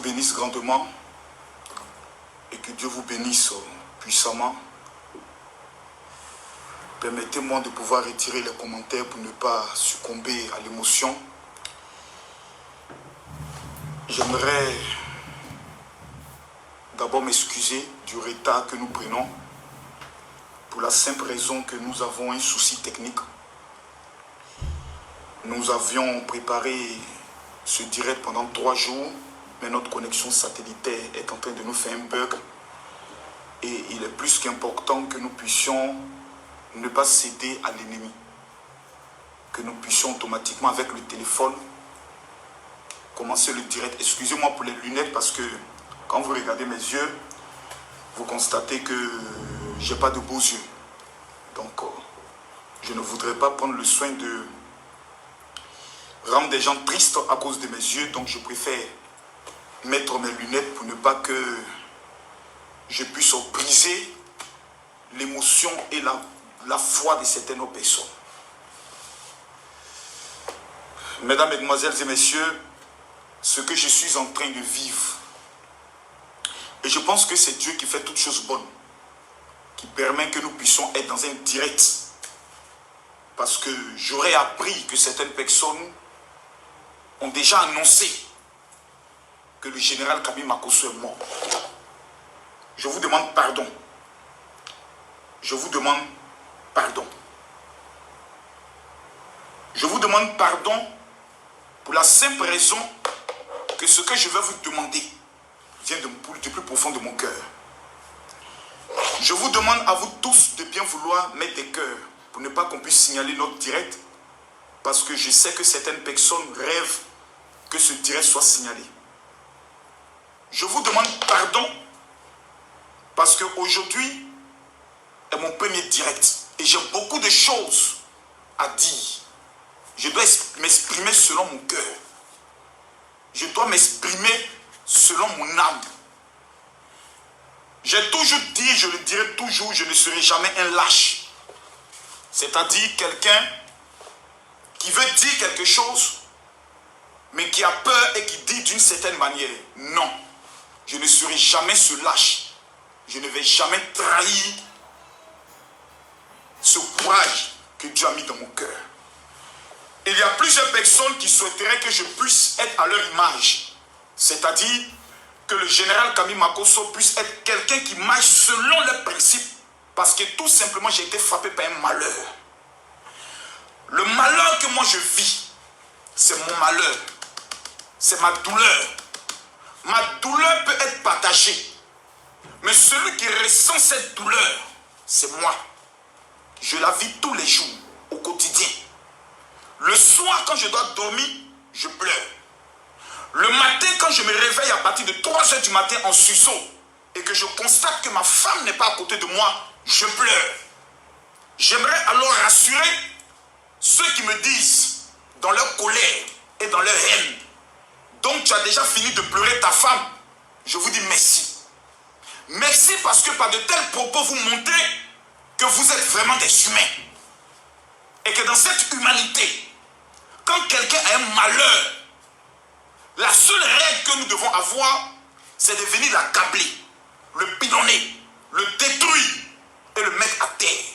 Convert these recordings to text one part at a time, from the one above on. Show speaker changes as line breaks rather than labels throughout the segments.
bénisse grandement et que Dieu vous bénisse puissamment. Permettez-moi de pouvoir retirer les commentaires pour ne pas succomber à l'émotion. J'aimerais d'abord m'excuser du retard que nous prenons pour la simple raison que nous avons un souci technique. Nous avions préparé ce direct pendant 3 jours, mais notre connexion satellitaire est en train de nous faire un bug. Et il est plus qu'important que nous puissions ne pas céder à l'ennemi. Que nous puissions automatiquement avec le téléphone commencer le direct. Excusez-moi pour les lunettes parce que quand vous regardez mes yeux, vous constatez que j'ai pas de beaux yeux. Donc, je ne voudrais pas prendre le soin de rendre des gens tristes à cause de mes yeux. Donc, je préfère mettre mes lunettes pour ne pas que je puisse briser l'émotion et la foi de certaines personnes. Mesdames, Mesdemoiselles et Messieurs, ce que je suis en train de vivre, et je pense que c'est Dieu qui fait toutes choses bonnes, qui permet que nous puissions être dans un direct. Parce que j'aurais appris que certaines personnes ont déjà annoncé que le général Kami Makosso est mort. Je vous demande pardon. Je vous demande pardon. Je vous demande pardon pour la simple raison que ce que je vais vous demander vient du plus profond de mon cœur. Je vous demande à vous tous de bien vouloir mettre des cœurs pour ne pas qu'on puisse signaler notre direct, parce que je sais que certaines personnes rêvent que ce direct soit signalé. Je vous demande pardon parce qu'aujourd'hui est mon premier direct et j'ai beaucoup de choses à dire. Je dois m'exprimer selon mon cœur. Je dois m'exprimer selon mon âme. J'ai toujours dit, je le dirai toujours, je ne serai jamais un lâche. C'est-à-dire quelqu'un qui veut dire quelque chose, mais qui a peur et qui dit d'une certaine manière. Non, je ne serai jamais ce lâche. Je ne vais jamais trahir ce courage que Dieu a mis dans mon cœur. Il y a plusieurs personnes qui souhaiteraient que je puisse être à leur image. C'est-à-dire que le général Kami Makosso puisse être quelqu'un qui marche selon leurs principes. Parce que tout simplement, j'ai été frappé par un malheur. Le malheur que moi je vis, c'est mon malheur. C'est ma douleur. Ma douleur peut être partagée. Mais celui qui ressent cette douleur, c'est moi. Je la vis tous les jours, au quotidien. Le soir, quand je dois dormir, je pleure. Le matin, quand je me réveille à partir de 3 h du matin en sursaut et que je constate que ma femme n'est pas à côté de moi, je pleure. J'aimerais alors rassurer ceux qui me disent, dans leur colère et dans leur haine, donc tu as déjà fini de pleurer ta femme. Je vous dis merci. Merci parce que par de tels propos, vous montrez que vous êtes vraiment des humains. Et que dans cette humanité, quand quelqu'un a un malheur, la seule règle que nous devons avoir, c'est de venir l'accabler, le pilonner, le détruire et le mettre à terre.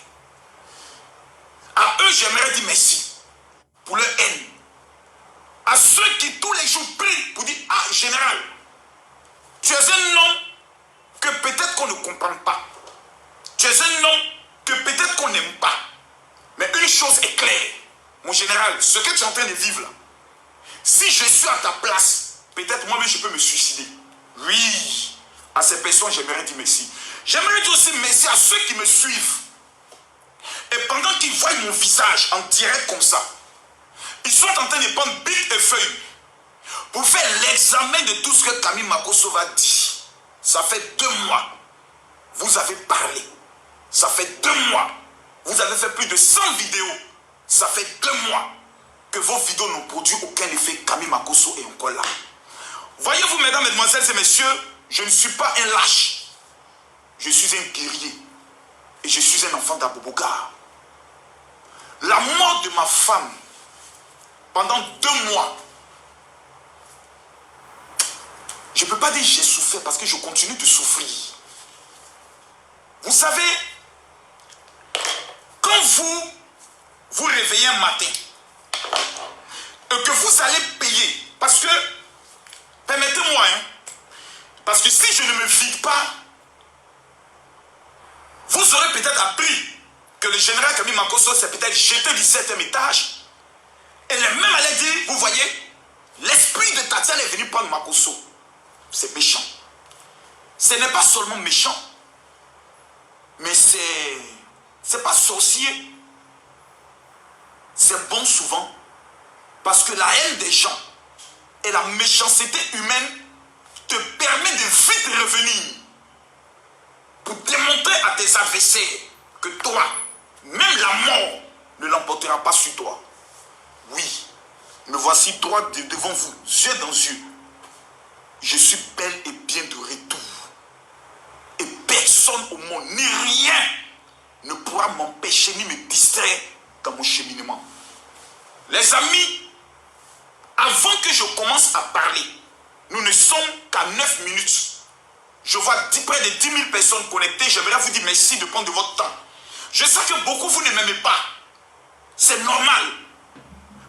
À eux, j'aimerais dire merci pour leur haine. À ceux qui tous les jours prient pour dire, ah, général, tu es un homme que peut-être qu'on ne comprend pas. Tu es un homme que peut-être qu'on n'aime pas. Mais une chose est claire, mon général, ce que tu es en train de vivre là, si je suis à ta place, peut-être moi-même je peux me suicider. Oui, à ces personnes, j'aimerais dire merci. J'aimerais dire aussi merci à ceux qui me suivent. Et pendant qu'ils voient mon visage en direct comme ça, ils sont en train de prendre bic et feuille pour faire l'examen de tout ce que Kami Makosso va dire. Ça fait 2 mois, vous avez parlé. Ça fait 2 mois, vous avez fait plus de 100 vidéos. Ça fait 2 mois que vos vidéos n'ont produit aucun effet. Kami Makosso est encore là. Voyez-vous, mesdames, mesdemoiselles et messieurs, je ne suis pas un lâche. Je suis un guerrier. Et je suis un enfant d'Abouboukar. La mort de ma femme, pendant 2 mois, Je ne peux pas dire j'ai souffert parce que je continue de souffrir. Vous savez, quand vous vous réveillez un matin et que vous allez payer, parce que, permettez-moi, hein, parce que si je ne me vide pas, vous aurez peut-être appris que le général Kami Makosso s'est peut-être jeté du 7e étage et les mêmes allaient dire, vous voyez, l'esprit de Tatiana est venu prendre Makosso. C'est méchant. Ce n'est pas seulement méchant, mais c'est pas sorcier. C'est bon souvent, parce que la haine des gens et la méchanceté humaine te permet de vite revenir pour démontrer à tes adversaires que toi, même la mort ne l'emportera pas sur toi. Oui, me voici droit devant vous, yeux dans yeux. Je suis belle et bien de retour. Et personne au monde, ni rien, ne pourra m'empêcher ni me distraire dans mon cheminement. Les amis, avant que je commence à parler, nous ne sommes qu'à 9 minutes. Je vois près de 10 000 personnes connectées. J'aimerais vous dire merci de prendre de votre temps. Je sais que beaucoup vous ne m'aimez pas. C'est normal.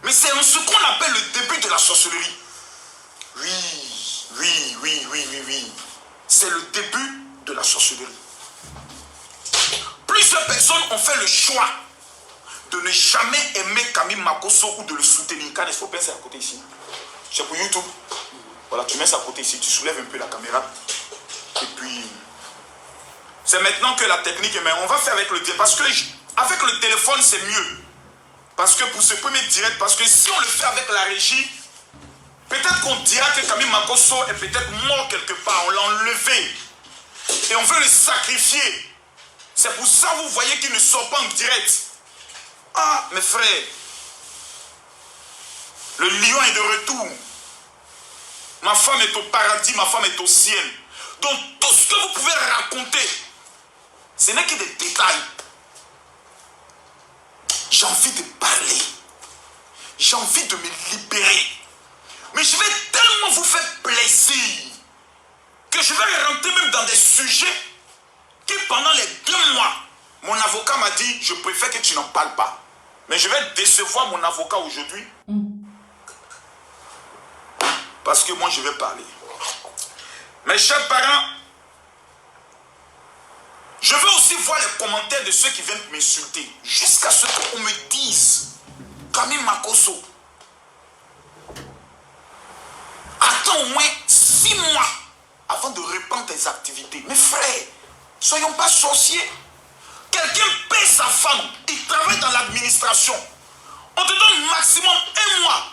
Mais c'est en ce qu'on appelle le début de la sorcellerie. Oui. C'est le début de la sorcellerie. Plusieurs personnes ont fait le choix de ne jamais aimer Kami Makosso ou de le soutenir. Quand il faut penser à côté ici. C'est pour YouTube. Voilà, tu mets ça à côté ici, tu soulèves un peu la caméra. Et puis, c'est maintenant que la technique est meilleure. On va faire avec le téléphone. Parce que avec le téléphone, c'est mieux. Parce que pour ce premier direct, parce que si on le fait avec la régie, peut-être qu'on dira que Kami Makosso est peut-être mort quelque part. On l'a enlevé. Et on veut le sacrifier. C'est pour ça, vous voyez qu'il ne sort pas en direct. Ah, mes frères, le lion est de retour. Ma femme est au paradis, ma femme est au ciel. Donc tout ce que vous pouvez raconter, ce n'est que des détails. J'ai envie de parler. J'ai envie de me libérer. Mais je vais tellement vous faire plaisir que je vais rentrer même dans des sujets que pendant les 2 mois, mon avocat m'a dit, je préfère que tu n'en parles pas. Mais je vais décevoir mon avocat aujourd'hui. Parce que moi, je vais parler. Mes chers parents, je veux aussi voir les commentaires de ceux qui viennent m'insulter. Jusqu'à ce qu'on me dise, Kami Makosso, attends au moins 6 mois avant de reprendre tes activités. Mes frères, soyons pas sorciers. Quelqu'un paie sa femme, il travaille dans l'administration. On te donne maximum 1 mois.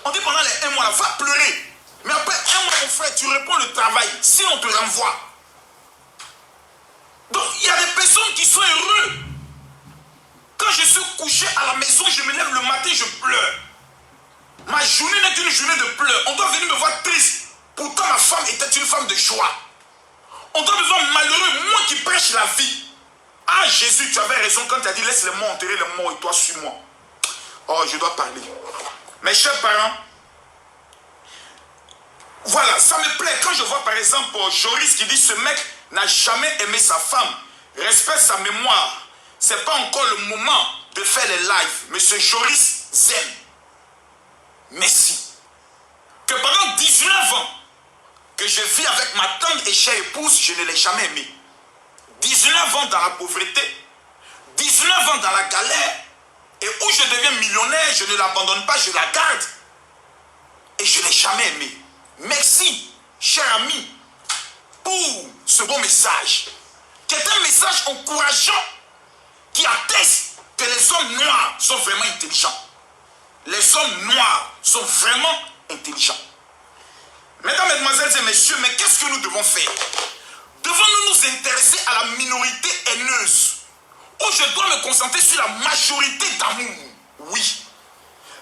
On dit pendant les 1 mois, là, va pleurer. Mais après 1 mois, mon frère, tu reprends le travail. Sinon, on te renvoie. Donc, il y a des personnes qui sont heureux. Quand je suis couché à la maison, je me lève le matin, je pleure. Ma journée n'est qu'une journée de pleurs. On doit venir me voir triste. Pourtant, ma femme était une femme de joie. On doit me voir malheureux, moi qui prêche la vie. Ah, Jésus, tu avais raison quand tu as dit laisse les morts enterrer les morts et toi suis-moi. Oh, je dois parler. Mes chers parents, voilà, ça me plaît. Quand je vois par exemple Joris qui dit ce mec n'a jamais aimé sa femme, respecte sa mémoire. C'est pas encore le moment de faire les lives. Monsieur Joris Zen, merci. Que pendant 19 ans que je vis avec ma tante et chère épouse, je ne l'ai jamais aimé. 19 ans dans la pauvreté, 19 ans dans la galère, et où je deviens millionnaire, je ne l'abandonne pas, je la garde. Et je ne l'ai jamais aimé. Merci, cher ami, pour ce bon message, qui est un message encourageant, qui atteste que les hommes noirs sont vraiment intelligents. Les hommes noirs sont vraiment intelligents. Mesdames, mesdemoiselles et messieurs, mais qu'est-ce que nous devons faire? Devons-nous nous intéresser à la minorité haineuse? Ou je dois me concentrer sur la majorité d'amour? Oui.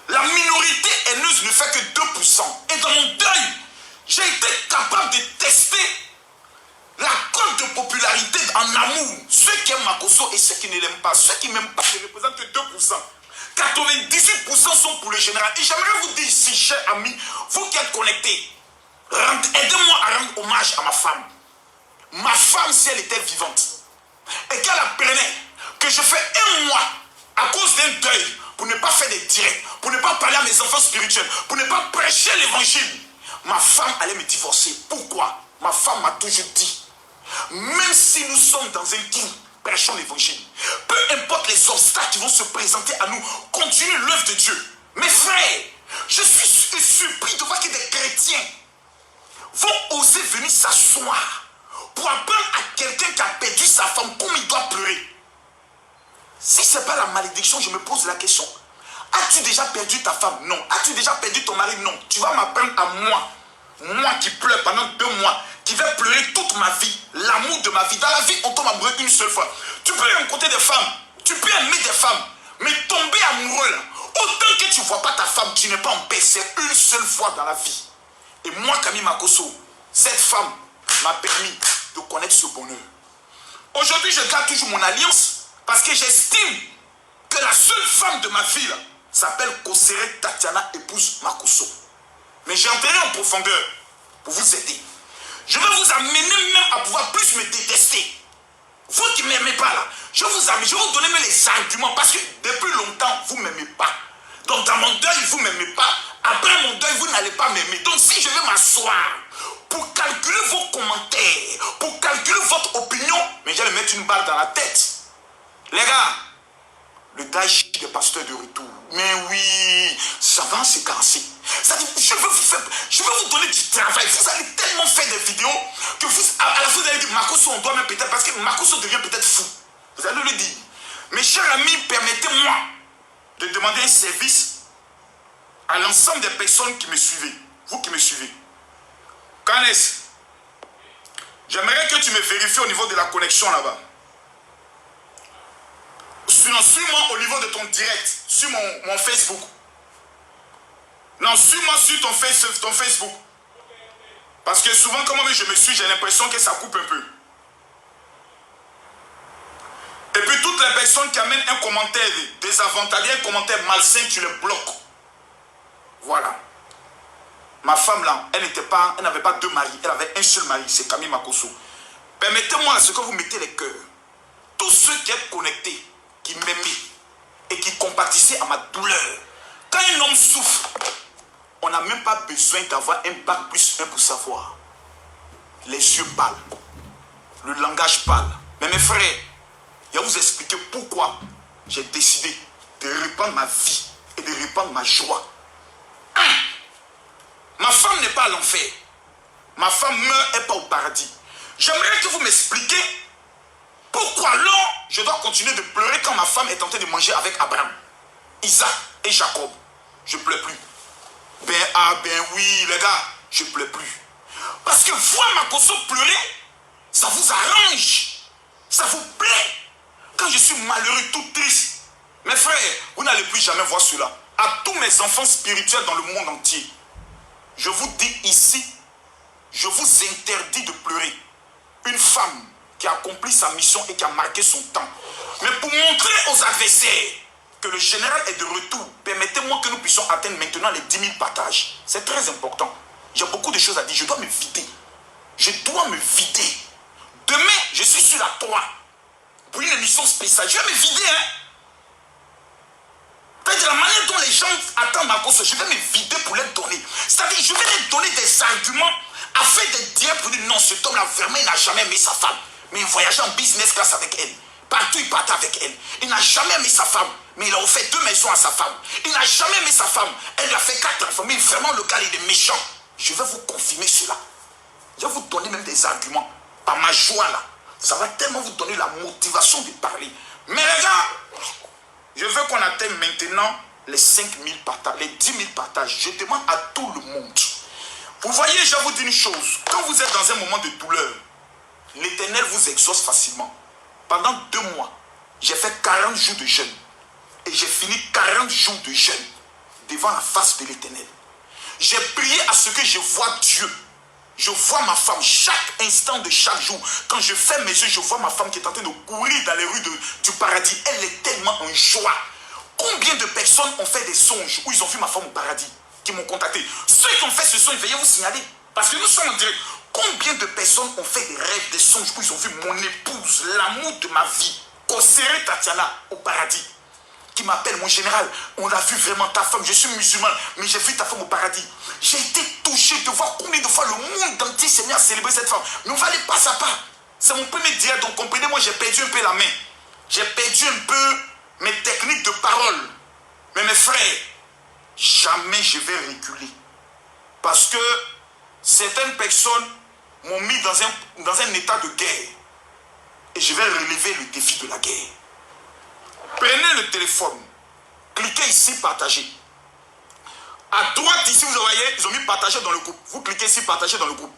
La minorité haineuse ne fait que 2%. Et dans mon deuil, j'ai été capable de tester la cote de popularité en amour. Ceux qui aiment Makosso et ceux qui ne l'aiment pas. Ceux qui ne m'aiment pas ne représentent que 2%. 98% sont pour le général. Et j'aimerais vous dire ici, chers amis, vous qui êtes connectés, Aidez-moi à rendre hommage à ma femme. Ma femme, si elle était vivante, et qu'elle apprenait que je fais un mois à cause d'un deuil, pour ne pas faire des directs, pour ne pas parler à mes enfants spirituels, pour ne pas prêcher l'évangile, ma femme allait me divorcer. Pourquoi? Ma femme m'a toujours dit, même si nous sommes dans un trou, prêchons l'évangile. Peu importe les obstacles qui vont se présenter à nous, continue l'œuvre de Dieu. Mes frères, je suis surpris de voir que des chrétiens vont oser venir s'asseoir pour apprendre à quelqu'un qui a perdu sa femme comme il doit pleurer. Si ce n'est pas la malédiction, je me pose la question. As-tu déjà perdu ta femme? Non. As-tu déjà perdu ton mari? Non. Tu vas m'apprendre à moi qui pleure pendant 2 mois, qui vais pleurer toute ma vie, l'amour de ma vie. Dans la vie, on tombe amoureux une seule fois. Tu peux rencontrer des femmes, tu peux aimer des femmes, mais tomber amoureux là, autant que tu ne vois pas ta femme, tu n'es pas en paix. C'est une seule fois dans la vie. Et moi, Camille Makosso, cette femme m'a permis de connaître ce bonheur. Aujourd'hui, je garde toujours mon alliance parce que j'estime que la seule femme de ma vie s'appelle Kosere Tatiana, épouse Makosso. Mais j'entrerai en profondeur pour vous aider. Je vais vous amener même à pouvoir plus me détester. Vous qui ne m'aimez pas là, je vais vous donner même les arguments parce que depuis longtemps, vous ne m'aimez pas. Donc dans mon deuil, vous ne m'aimez pas. Après mon deuil, vous n'allez pas m'aimer. Donc si je vais m'asseoir pour calculer vos commentaires, pour calculer votre opinion, mais je vais mettre une balle dans la tête. Les gars, le Daesh des pasteurs de retour. Mais oui, ça va se casser. Je vais vous donner du travail. Vous allez tellement faire des vidéos que à la fin vous allez dire Makosso, on doit même peut-être, parce que Makosso devient peut-être fou. Vous allez le dire. Mes chers amis, permettez-moi de demander un service à l'ensemble des personnes qui me suivent. Vous qui me suivez. Canes, j'aimerais que tu me vérifies au niveau de la connexion là-bas. Suis-moi au niveau de ton direct, sur mon Facebook. Non, suis-moi sur ton Facebook. Parce que souvent, quand moi je me suis, j'ai l'impression que ça coupe un peu. Et puis toutes les personnes qui amènent un commentaire désavantageux, un commentaire malsain, tu les bloques. Voilà. Ma femme là, elle n'avait pas 2 maris, elle avait un seul mari, c'est Camille Makosso. Permettez-moi à ce que vous mettez les cœurs. Tous ceux qui êtes connectés, qui m'aimaient et qui compatissaient à ma douleur. Quand un homme souffre, on n'a même pas besoin d'avoir un bac plus 1 pour savoir. Les yeux parlent, le langage parle. Mais mes frères, je vais vous expliquer pourquoi j'ai décidé de répandre ma vie et de répandre ma joie. Ma femme n'est pas à l'enfer. Ma femme meurt et pas au paradis. J'aimerais que vous m'expliquiez pourquoi alors je dois continuer de pleurer quand ma femme est en train de manger avec Abraham, Isaac et Jacob. Je ne pleure plus. Ben oui, les gars, je ne pleure plus. Parce que voir Makosso pleurer, ça vous arrange. Ça vous plaît. Quand je suis malheureux, tout triste. Mes frères, vous n'allez plus jamais voir cela. À tous mes enfants spirituels dans le monde entier, je vous dis ici, je vous interdis de pleurer. Une femme qui a accompli sa mission et qui a marqué son temps. Mais pour montrer aux adversaires que le général est de retour, permettez-moi que nous puissions atteindre maintenant les 10 000 partages. C'est très important. J'ai beaucoup de choses à dire. Je dois me vider. Je dois me vider. Demain, je suis sur la 3 pour une émission spéciale. Je vais me vider. De la manière dont les gens attendent ma cause, je vais me vider pour les donner. C'est-à-dire, je vais leur donner des arguments afin de dire pour dire non, cet homme-là, vraiment, il n'a jamais aimé sa femme. Mais il voyageait en business class avec elle. Partout, il partait avec elle. Il n'a jamais aimé sa femme, mais il a offert 2 maisons à sa femme. Il n'a jamais aimé sa femme. Elle lui a fait 4 enfants. Mais vraiment, le gars, il est méchant. Je vais vous confirmer cela. Je vais vous donner même des arguments. Par ma joie, là. Ça va tellement vous donner la motivation de parler. Mais les gars, je veux qu'on atteigne maintenant les 5 000 partages, les 10 000 partages. Je demande à tout le monde. Vous voyez, je vous dis une chose. Quand vous êtes dans un moment de douleur, l'Éternel vous exauce facilement. Pendant 2 mois, j'ai fait 40 jours de jeûne. Et j'ai fini 40 jours de jeûne devant la face de l'Éternel. J'ai prié à ce que je vois Dieu. Je vois ma femme chaque instant de chaque jour. Quand je ferme mes yeux, je vois ma femme qui est en train de courir dans les rues du paradis. Elle est tellement en joie. Combien de personnes ont fait des songes où ils ont vu ma femme au paradis, qui m'ont contacté? Ceux qui ont fait ce songe, veuillez vous signaler. Parce que nous sommes en direct. Combien de personnes ont fait des rêves, des songes où ils ont vu mon épouse, l'amour de ma vie, Kosere Tatiana, au paradis, qui m'appelle, mon général, on a vu vraiment ta femme, je suis musulman, mais j'ai vu ta femme au paradis. J'ai été touché de voir combien de fois le monde entier s'est mis à célébrer cette femme. Mais on va aller pas à pas. C'est mon premier direct, donc comprenez-moi, j'ai perdu un peu la main. J'ai perdu un peu mes techniques de parole. Mais mes frères, jamais je vais reculer. Parce que certaines personnes m'ont mis dans un état de guerre. Et je vais relever le défi de la guerre. Prenez le téléphone. Cliquez ici, partager. À droite, ici, vous voyez, ils ont mis partager dans le groupe. Vous cliquez ici, partager dans le groupe.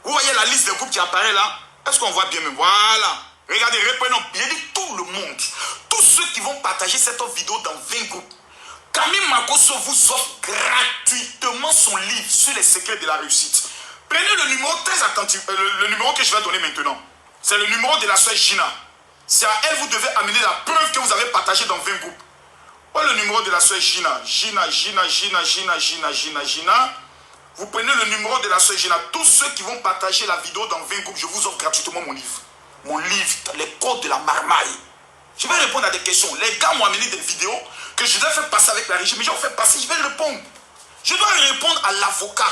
Vous voyez la liste des groupes qui apparaît là? Est-ce qu'on voit bien? Voilà. Regardez, reprenons. Il dit tout le monde. Tous ceux qui vont partager cette vidéo dans 20 groupes. Camille Makosso vous offre gratuitement son livre sur les secrets de la réussite. Prenez le numéro très attentif, le numéro que je vais donner maintenant. C'est le numéro de la soeur Gina. C'est à elle vous devez amener la preuve que vous avez partagé dans 20 groupes. Oh, le numéro de la soeur Gina. Gina. Vous prenez le numéro de la soeur Gina. Tous ceux qui vont partager la vidéo dans 20 groupes, je vous offre gratuitement mon livre. Mon livre, les codes de la marmaille. Je vais répondre à des questions. Les gars m'ont amené des vidéos que je dois faire passer avec la régie. Mais je vais faire passer, je vais répondre. Je dois répondre à l'avocat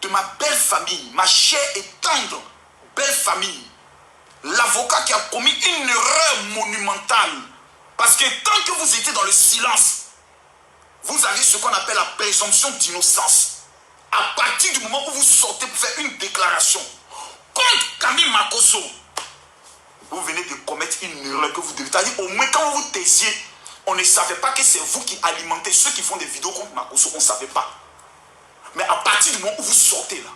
de ma belle famille, ma chère et tendre belle famille. L'avocat qui a commis une erreur monumentale. Parce que tant que vous étiez dans le silence, vous avez ce qu'on appelle la présomption d'innocence. À partir du moment où vous sortez pour faire une déclaration contre Camille Makosso, vous venez de commettre une erreur que vous devez. C'est-à-dire, au moins quand vous vous taisiez, on ne savait pas que c'est vous qui alimentez ceux qui font des vidéos contre Makosso. On ne savait pas. Mais à partir du moment où vous sortez là,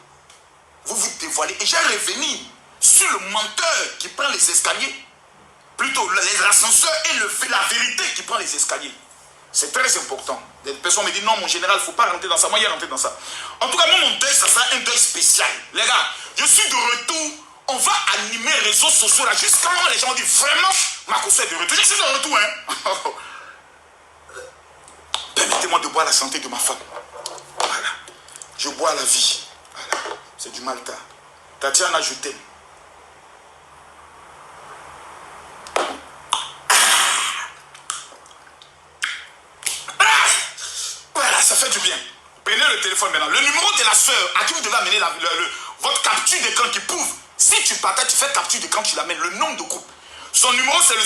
vous vous dévoilez. Et j'ai revenu sur le menteur qui prend les escaliers, plutôt les ascenseurs et la vérité qui prend les escaliers. C'est très important. Des personnes me disent non, mon général, il ne faut pas rentrer dans ça. Moi, il est rentré dans ça. En tout cas, moi, mon deuil, ça sera un deuil spécial. Les gars, je suis de retour. On va animer les réseaux sociaux là. Jusqu'à quand les gens disent vraiment, Makosso est de retour. Je suis de retour, hein. Permettez-moi de boire la santé de ma femme. Voilà. Je bois la vie. Voilà. C'est du Malta. Tatiana, je t'aime. Voilà, ça fait du bien. Prenez le téléphone maintenant. Le numéro de la soeur à qui vous devez amener votre capture d'écran qui prouve. Si tu partages, tu fais capture d'écran, tu l'amènes. Le nombre de groupes. Son numéro, c'est le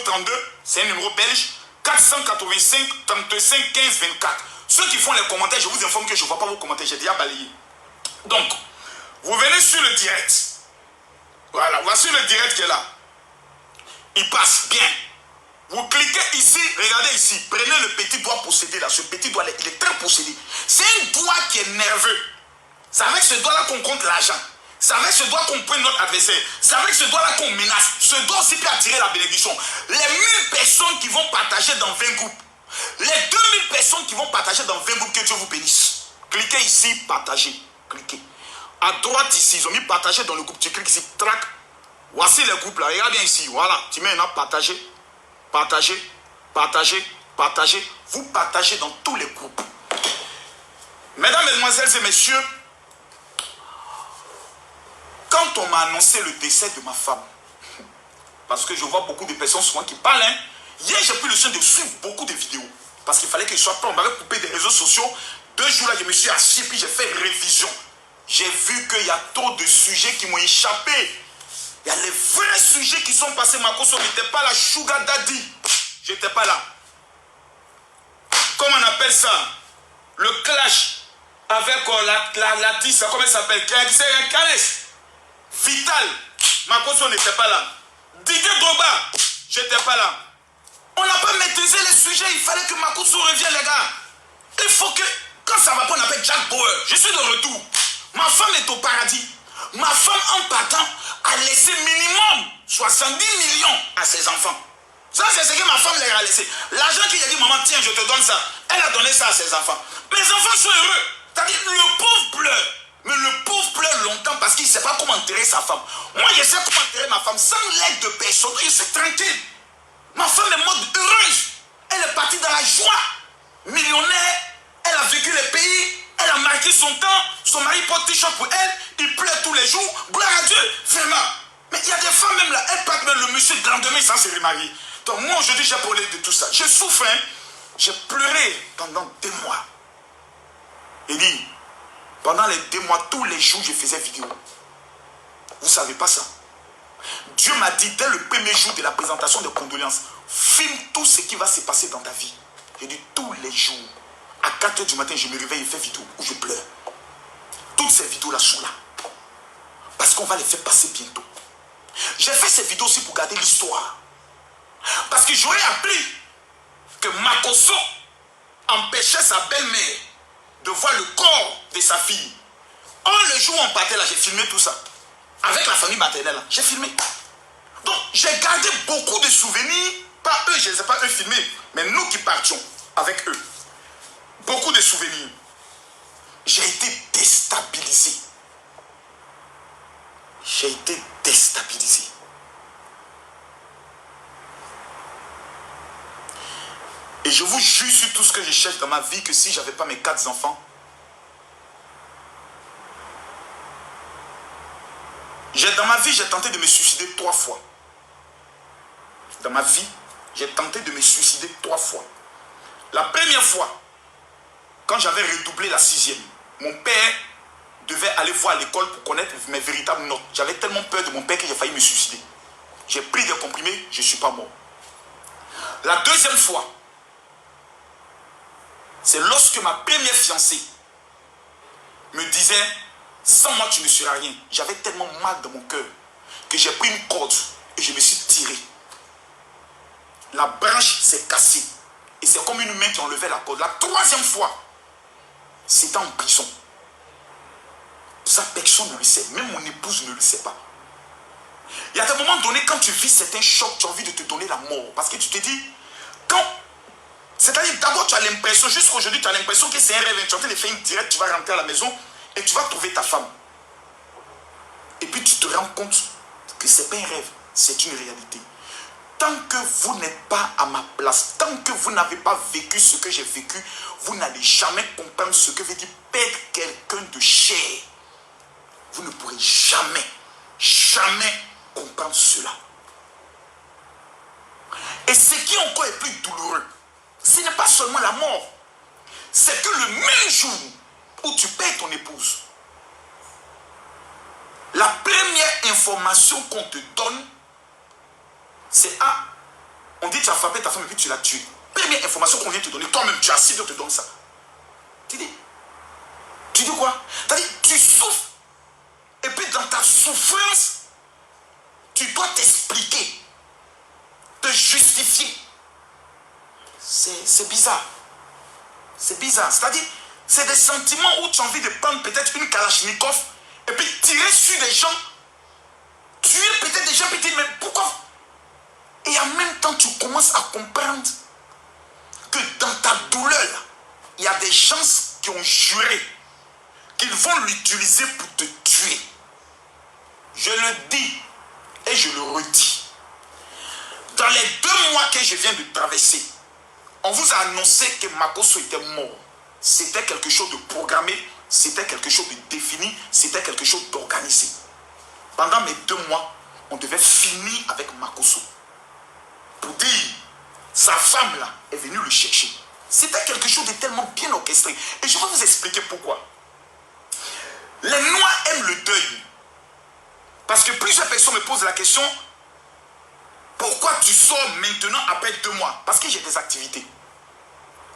0032. C'est un numéro belge. 485 35 15 24. Ceux qui font les commentaires, je vous informe que je ne vois pas vos commentaires. J'ai déjà balayé. Donc, vous venez sur le direct. Voilà, voici le direct qui est là. Il passe bien. Vous cliquez ici, regardez ici. Prenez le petit doigt possédé là. Ce petit doigt là, il est très possédé. C'est un doigt qui est nerveux. C'est avec ce doigt là qu'on compte l'argent. C'est avec ce doigt qu'on prend notre adversaire. C'est avec ce doigt là qu'on menace. Ce doigt aussi peut attirer la bénédiction. Les 1000 personnes qui vont partager dans 20 groupes. Les 2000 personnes qui vont partager dans 20 groupes, que Dieu vous bénisse. Cliquez ici, partagez. Cliquez. À droite ici, ils ont mis partager dans le groupe. Tu cliques ici, trac. Voici les groupes là. Regarde bien ici. Voilà. Tu mets un partager. Partagez. Partagez. Partagez. Vous partagez dans tous les groupes. Mesdames, mesdemoiselles et messieurs, quand on m'a annoncé le décès de ma femme, parce que je vois beaucoup de personnes souvent qui parlent, hein, hier j'ai pris le soin de suivre beaucoup de vidéos, parce qu'il fallait que je sois prêt. On m'avait coupé des réseaux sociaux. 2 jours là, je me suis assis, puis j'ai fait révision. J'ai vu qu'il y a trop de sujets qui m'ont échappé. Il y a les vrais sujets qui sont passés. Makosso n'était pas là, Sugar Daddy. J'étais pas là. Comment on appelle ça? Le clash avec la tisse, comment elle s'appelle? Canes. Vital. Makosso n'était pas là. Didier Drogba, j'étais pas là. On n'a pas maîtrisé les sujets. Il fallait que Makosso revienne, les gars. Il faut que, quand ça va pas, on appelle Jack Bauer. Je suis de retour. Ma femme est au paradis. Ma femme, en partant, a laissé minimum 70 millions à ses enfants. Ça, c'est ce que ma femme leur a laissé. L'argent qu'il a dit, maman, tiens, je te donne ça. Elle a donné ça à ses enfants. Mes enfants sont heureux. C'est-à-dire, le pauvre pleure. Mais le pauvre pleure longtemps parce qu'il ne sait pas comment enterrer sa femme. Moi, je sais comment enterrer ma femme sans l'aide de personne. Je suis tranquille. Ma femme est morte heureuse. Elle est partie dans la joie. Millionnaire. Elle a vécu le pays. Elle a marqué son temps. Son mari porte t-shirt pour elle. Il pleure tous les jours. Gloire à Dieu. Vraiment. Mais il y a des femmes même là. Elles partent même le monsieur de lendemain sans se remarier. Donc moi aujourd'hui j'ai parlé de tout ça. Je souffre. Hein. J'ai pleuré pendant 2 mois. Et dit, pendant les 2 mois, tous les jours je faisais vidéo. Vous ne savez pas ça. Dieu m'a dit dès le premier jour de la présentation de condoléances, filme tout ce qui va se passer dans ta vie. J'ai dit tous les jours. À 4 h du matin, je me réveille et fais vidéo où je pleure. Toutes ces vidéos-là sont là. Parce qu'on va les faire passer bientôt. J'ai fait ces vidéos aussi pour garder l'histoire. Parce que j'aurais appris que Makosso empêchait sa belle-mère de voir le corps de sa fille. Le jour où on partait là, j'ai filmé tout ça. Avec la famille maternelle là, j'ai filmé. Donc j'ai gardé beaucoup de souvenirs. Pas eux, je ne les ai pas eux filmés, mais nous qui partions avec eux. Beaucoup de souvenirs. J'ai été déstabilisé. J'ai été déstabilisé. Et je vous jure sur tout ce que je cherche dans ma vie que si je n'avais pas mes 4 enfants, dans ma vie, j'ai tenté de me suicider 3 fois. Dans ma vie, j'ai tenté de me suicider 3 fois. La première fois, quand j'avais redoublé la 6e, mon père devait aller voir à l'école pour connaître mes véritables notes. J'avais tellement peur de mon père que j'ai failli me suicider. J'ai pris des comprimés, je ne suis pas mort. La deuxième fois, c'est lorsque ma première fiancée me disait « Sans moi, tu ne seras rien ». J'avais tellement mal dans mon cœur que j'ai pris une corde et je me suis tiré. La branche s'est cassée. Et c'est comme une main qui enlevait la corde. La troisième fois, c'était en prison. Ça, personne ne le sait. Même mon épouse ne le sait pas. Il y a des moments donnés, quand tu vis certains chocs, tu as envie de te donner la mort. Parce que tu te dis, c'est-à-dire, d'abord, tu as l'impression, jusqu'aujourd'hui, tu as l'impression que c'est un rêve. Tu es en train de faire une direct, tu vas rentrer à la maison et tu vas trouver ta femme. Et puis, tu te rends compte que ce n'est pas un rêve, c'est une réalité. Tant que vous n'êtes pas à ma place, tant que vous n'avez pas vécu ce que j'ai vécu, vous n'allez jamais comprendre ce que veut dire perdre quelqu'un de cher. Vous ne pourrez jamais, jamais comprendre cela. Et ce qui encore est plus douloureux, ce n'est pas seulement la mort. C'est que le même jour où tu perds ton épouse, la première information qu'on te donne, c'est on dit tu as frappé ta femme et puis tu l'as tuée. Première information qu'on vient te donner, toi-même tu as assis, on te donne ça. Tu dis quoi? C'est-à-dire, tu souffres. Et puis dans ta souffrance, tu dois t'expliquer, te justifier. C'est bizarre. C'est bizarre. C'est-à-dire, c'est des sentiments où tu as envie de prendre peut-être une Kalachnikov et puis tirer sur des gens, tuer peut-être des gens, peut-être, mais pourquoi? Et en même temps, tu commences à comprendre que dans ta douleur, il y a des gens qui ont juré qu'ils vont l'utiliser pour te tuer. Je le dis et je le redis. Dans les 2 mois que je viens de traverser, on vous a annoncé que Makosso était mort. C'était quelque chose de programmé, c'était quelque chose de défini, c'était quelque chose d'organisé. Pendant mes 2 mois, on devait finir avec Makosso. Pour dire, sa femme là est venue le chercher. C'était quelque chose de tellement bien orchestré. Et je vais vous expliquer pourquoi. Les Noirs aiment le deuil. Parce que plusieurs personnes me posent la question, pourquoi tu sors maintenant après 2 mois? Parce que j'ai des activités.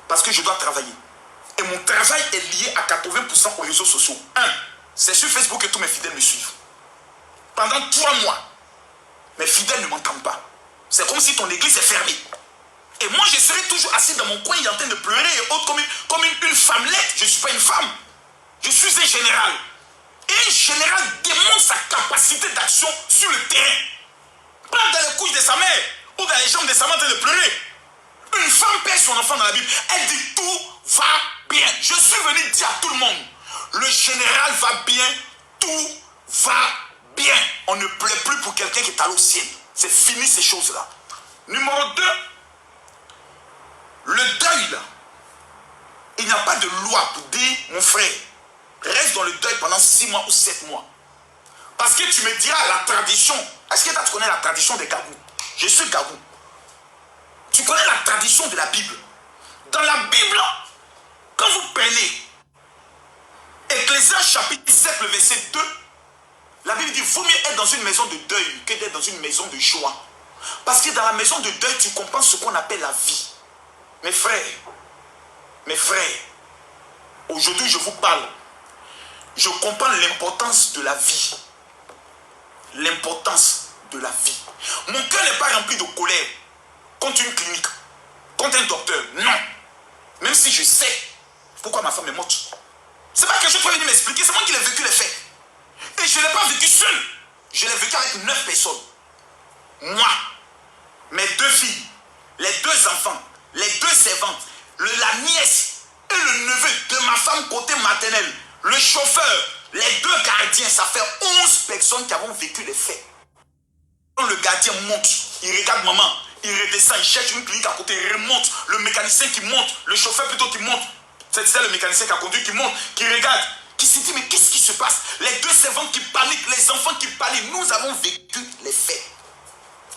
Parce que je dois travailler. Et mon travail est lié à 80% aux réseaux sociaux. C'est sur Facebook que tous mes fidèles me suivent. Pendant 3 mois, mes fidèles ne m'entendent pas. C'est comme si ton église est fermée. Et moi, je serai toujours assis dans mon coin en train de pleurer et autres comme une femmelette. Je ne suis pas une femme. Je suis un général. Et un général démontre sa capacité d'action sur le terrain. Pas dans les couilles de sa mère ou dans les jambes de sa mère en train de pleurer. Une femme perd son enfant dans la Bible. Elle dit tout va bien. Je suis venu dire à tout le monde, le général va bien, tout va bien. On ne pleure plus pour quelqu'un qui est allé au ciel. C'est fini ces choses-là. Numéro 2, le deuil là. Il n'y a pas de loi pour dire, mon frère, reste dans le deuil pendant 6 mois ou 7 mois. Parce que tu me diras la tradition. Est-ce que tu connais la tradition des Gabou? Je suis Gabou. Tu connais la tradition de la Bible. Dans la Bible, quand vous prenez Ecclésiaste chapitre 7, le verset 2, la Bible dit, vaut mieux être dans une maison de deuil que d'être dans une maison de joie. Parce que dans la maison de deuil, tu comprends ce qu'on appelle la vie. Mes frères, aujourd'hui je vous parle. Je comprends l'importance de la vie. L'importance de la vie. Mon cœur n'est pas rempli de colère contre une clinique, contre un docteur. Non. Même si je sais pourquoi ma femme est morte. C'est pas quelque chose qui va venir m'expliquer. C'est moi qui l'ai vécu les faits. Et je ne l'ai pas vécu seul. Je l'ai vécu avec 9 personnes. Moi, mes 2 filles, les 2 enfants, les 2 servantes, la nièce et le neveu de ma femme côté maternel, le chauffeur, les 2 gardiens, ça fait 11 personnes qui avons vécu les faits. Quand le gardien monte, il regarde maman, il redescend, il cherche une clinique à côté, il remonte, le mécanicien qui monte, le chauffeur plutôt qui monte, c'est le mécanicien qui a conduit qui monte, qui regarde, qui se dit mais qu'est-ce qui se passe? Les 2 servantes qui paniquent, les enfants qui paniquent, nous avons vécu les faits.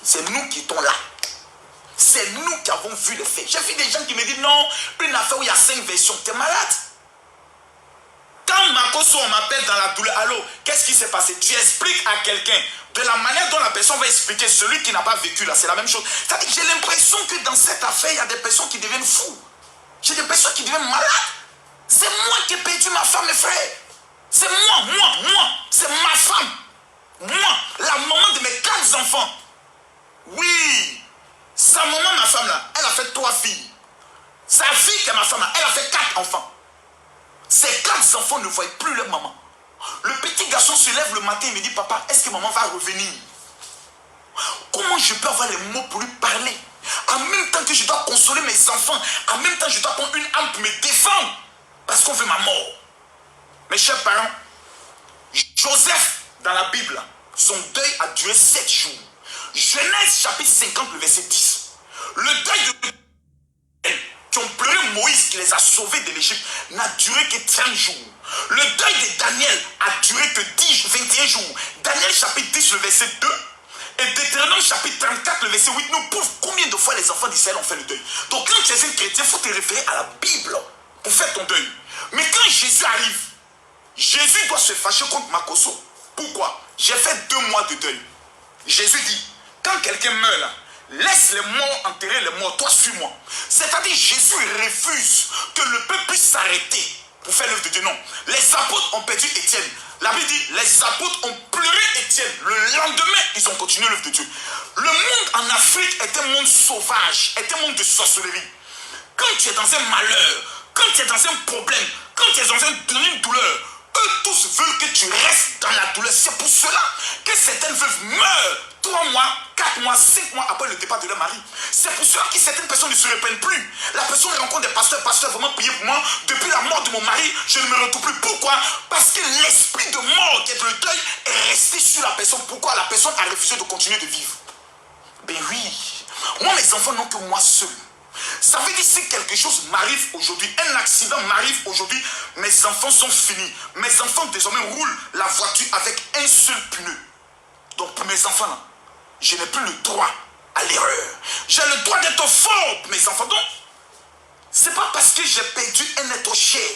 C'est nous qui étions là. C'est nous qui avons vu les faits. J'ai vu des gens qui me disent non, une affaire où il y a 5 versions, t'es malade. Quand Makoso, on m'appelle dans la douleur, allô, qu'est-ce qui s'est passé? Tu expliques à quelqu'un de la manière dont la personne va expliquer, celui qui n'a pas vécu là, c'est la même chose. C'est-à-dire que j'ai l'impression que dans cette affaire, il y a des personnes qui deviennent fous. J'ai des personnes qui deviennent malades. C'est moi qui ai perdu ma femme, mes frères. C'est moi, c'est ma femme. Moi, la maman de mes 4 enfants. Oui, sa maman, ma femme là, elle a fait 3 filles. Sa fille qui est ma femme là, elle a fait 4 enfants. Ces 4 enfants ne voient plus leur maman. Le petit garçon se lève le matin et me dit, papa, est-ce que maman va revenir? Comment je peux avoir les mots pour lui parler? En même temps que je dois consoler mes enfants, en même temps je dois prendre une âme pour me défendre. Parce qu'on veut ma mort. Mes chers parents, Joseph, dans la Bible, son deuil a duré 7 jours. Genèse chapitre 50, le verset 10. Le deuil de qui ont pleuré Moïse qui les a sauvés de l'Égypte n'a duré que 30 jours. Le deuil de Daniel a duré que 21 jours. Daniel chapitre 10, le verset 2. Et Deutéronome chapitre 34, le verset 8 nous prouve combien de fois les enfants d'Israël ont fait le deuil. Donc quand tu es un chrétien, il faut te référer à la Bible pour faire ton deuil. Mais quand Jésus arrive, Jésus doit se fâcher contre Makoso. Pourquoi? J'ai fait 2 mois de deuil. Jésus dit, quand quelqu'un meurt là, laisse les morts enterrer les morts, toi suis-moi. C'est-à-dire Jésus refuse que le peuple puisse s'arrêter pour faire l'œuvre de Dieu. Non, les apôtres ont perdu Étienne. La Bible dit, les apôtres ont pleuré Étienne. Le lendemain, ils ont continué l'œuvre de Dieu. Le monde en Afrique est un monde sauvage, est un monde de sorcellerie. Quand tu es dans un malheur, quand tu es dans un problème, quand tu es dans une douleur, eux tous veulent que tu restes dans la douleur. C'est pour cela que certaines veuves meurent 3 mois, 4 mois, 5 mois après le départ de leur mari. C'est pour cela que certaines personnes ne se reprennent plus. La personne rencontre des pasteurs, vraiment priez pour moi. Depuis la mort de mon mari, je ne me retrouve plus. Pourquoi? Parce que l'esprit de mort qui est le deuil est resté sur la personne. Pourquoi? La personne a refusé de continuer de vivre. Ben oui, moi mes enfants n'ont que moi seul. Ça veut dire si quelque chose m'arrive aujourd'hui, un accident m'arrive aujourd'hui, mes enfants sont finis. Mes enfants désormais roulent la voiture avec un seul pneu. Donc pour mes enfants là, je n'ai plus le droit à l'erreur. J'ai le droit d'être fort pour mes enfants. Donc, c'est pas parce que j'ai perdu un être cher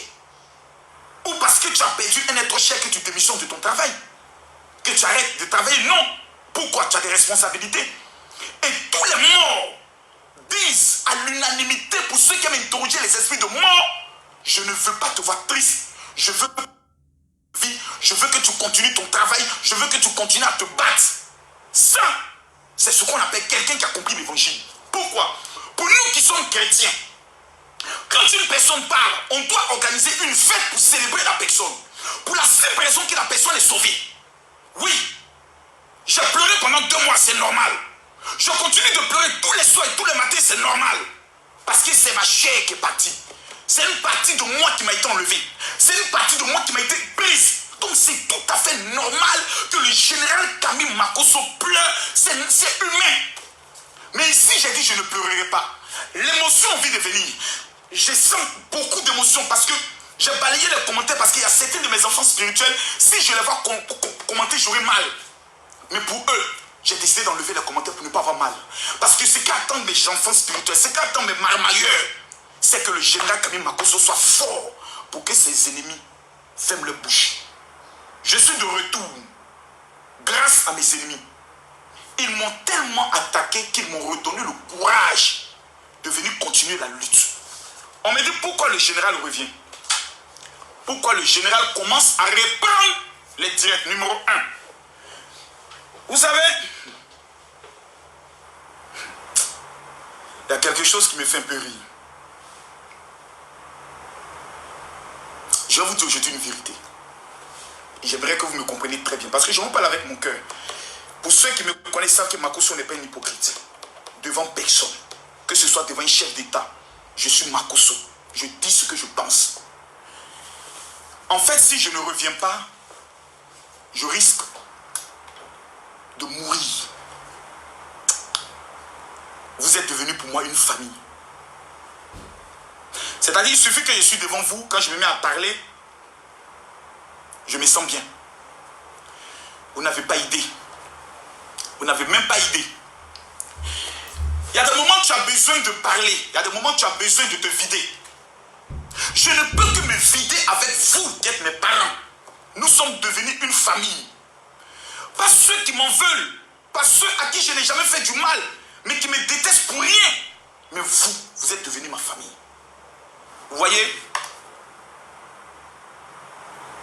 ou parce que tu as perdu un être cher que tu démissionnes de ton travail, que tu arrêtes de travailler. Non. Pourquoi? Tu as des responsabilités. Et tous les morts disent à l'unanimité, pour ceux qui aiment interroger les esprits de mort, je ne veux pas te voir triste. Je veux que tu continues ton travail. Je veux que tu continues à te battre. Ça, c'est ce qu'on appelle quelqu'un qui a compris l'évangile. Pourquoi? Pour nous qui sommes chrétiens, quand une personne parle, on doit organiser une fête pour célébrer la personne. Pour la simple raison que la personne est sauvée. Oui, j'ai pleuré pendant 2 mois, c'est normal. Je continue de pleurer tous les soirs et tous les matins, c'est normal. Parce que c'est ma chair qui est partie. C'est une partie de moi qui m'a été enlevée. C'est une partie de moi qui m'a été prise. Donc c'est tout à fait normal que le général Camille Makoso pleure. C'est humain. Mais ici, j'ai dit je ne pleurerai pas. L'émotion vient de venir. je sens beaucoup d'émotions parce que j'ai balayé les commentaires parce qu'il y a certains de mes enfants spirituels, si je les vois commenter, j'aurai mal. Mais pour eux, j'ai décidé d'enlever les commentaires pour ne pas avoir mal. Parce que ce qu'attendent mes enfants spirituels, ce qu'attendent mes marmailleurs, c'est que le général Kami Makosso soit fort pour que ses ennemis ferment leur bouche. Je suis de retour grâce à mes ennemis. Ils m'ont tellement attaqué qu'ils m'ont redonné le courage de venir continuer la lutte. On me dit pourquoi le général revient. Pourquoi le général commence à reprendre les directs. Numéro 1. Vous savez, il y a quelque chose qui me fait un peu rire. Je vais vous dire aujourd'hui une vérité. J'aimerais que vous me compreniez très bien. Parce que je vous parle avec mon cœur. Pour ceux qui me connaissent savent que Makosso n'est pas un hypocrite. Devant personne. Que ce soit devant un chef d'État. Je suis Makosso. Je dis ce que je pense. En fait, si je ne reviens pas, je risque de mourir. Vous êtes devenus pour moi une famille. C'est-à-dire, il suffit que je suis devant vous, quand je me mets à parler, je me sens bien. Vous n'avez pas idée. Vous n'avez même pas idée. Il y a des moments où tu as besoin de parler. Il y a des moments où tu as besoin de te vider. Je ne peux que me vider avec vous, qui êtes mes parents. Nous sommes devenus une famille. Pas ceux qui m'en veulent. Pas ceux à qui je n'ai jamais fait du mal. Mais qui me détestent pour rien. Mais vous, vous êtes devenus ma famille. Vous voyez?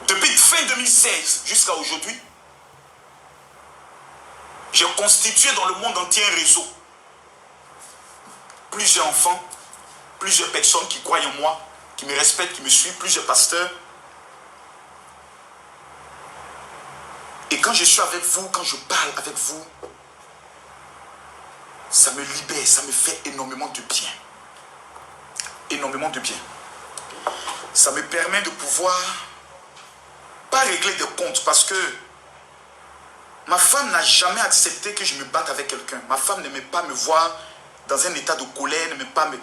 Depuis fin 2016 jusqu'à aujourd'hui, j'ai constitué dans le monde entier un réseau. Plusieurs enfants, plusieurs personnes qui croient en moi, qui me respectent, qui me suivent, plusieurs pasteurs. Et quand je suis avec vous, quand je parle avec vous, ça me libère, ça me fait énormément de bien. Énormément de bien. Ça me permet de pouvoir pas régler des comptes parce que ma femme n'a jamais accepté que je me batte avec quelqu'un. Ma femme n'aimait pas me voir dans un état de colère, n'aimait pas me...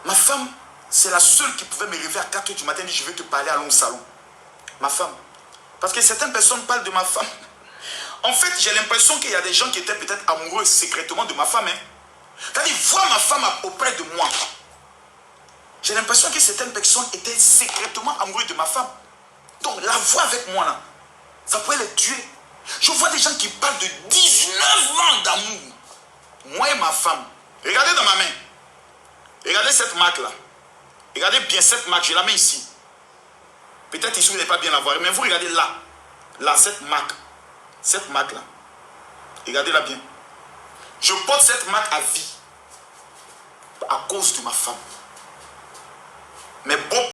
Ma femme, c'est la seule qui pouvait me réveiller à 4 h du matin et dire je vais te parler, allons au salon. Ma femme. Parce que certaines personnes parlent de ma femme. En fait, j'ai l'impression qu'il y a des gens qui étaient peut-être amoureux secrètement de ma femme. C'est-à-dire, voir ma femme auprès de moi. J'ai l'impression que certaines personnes étaient secrètement amoureuses de ma femme. Donc, la voir avec moi, là, ça pourrait les tuer. Je vois des gens qui parlent de 19 ans d'amour. Moi et ma femme. Regardez dans ma main. Regardez cette marque-là. Regardez bien cette marque. Je la mets ici. Peut-être ici, vous n'allez pas bien la voir. Mais vous regardez là. Là, cette marque. Cette marque-là. Regardez-la bien. Je porte cette marque à vie. À cause de ma femme. Mais bon.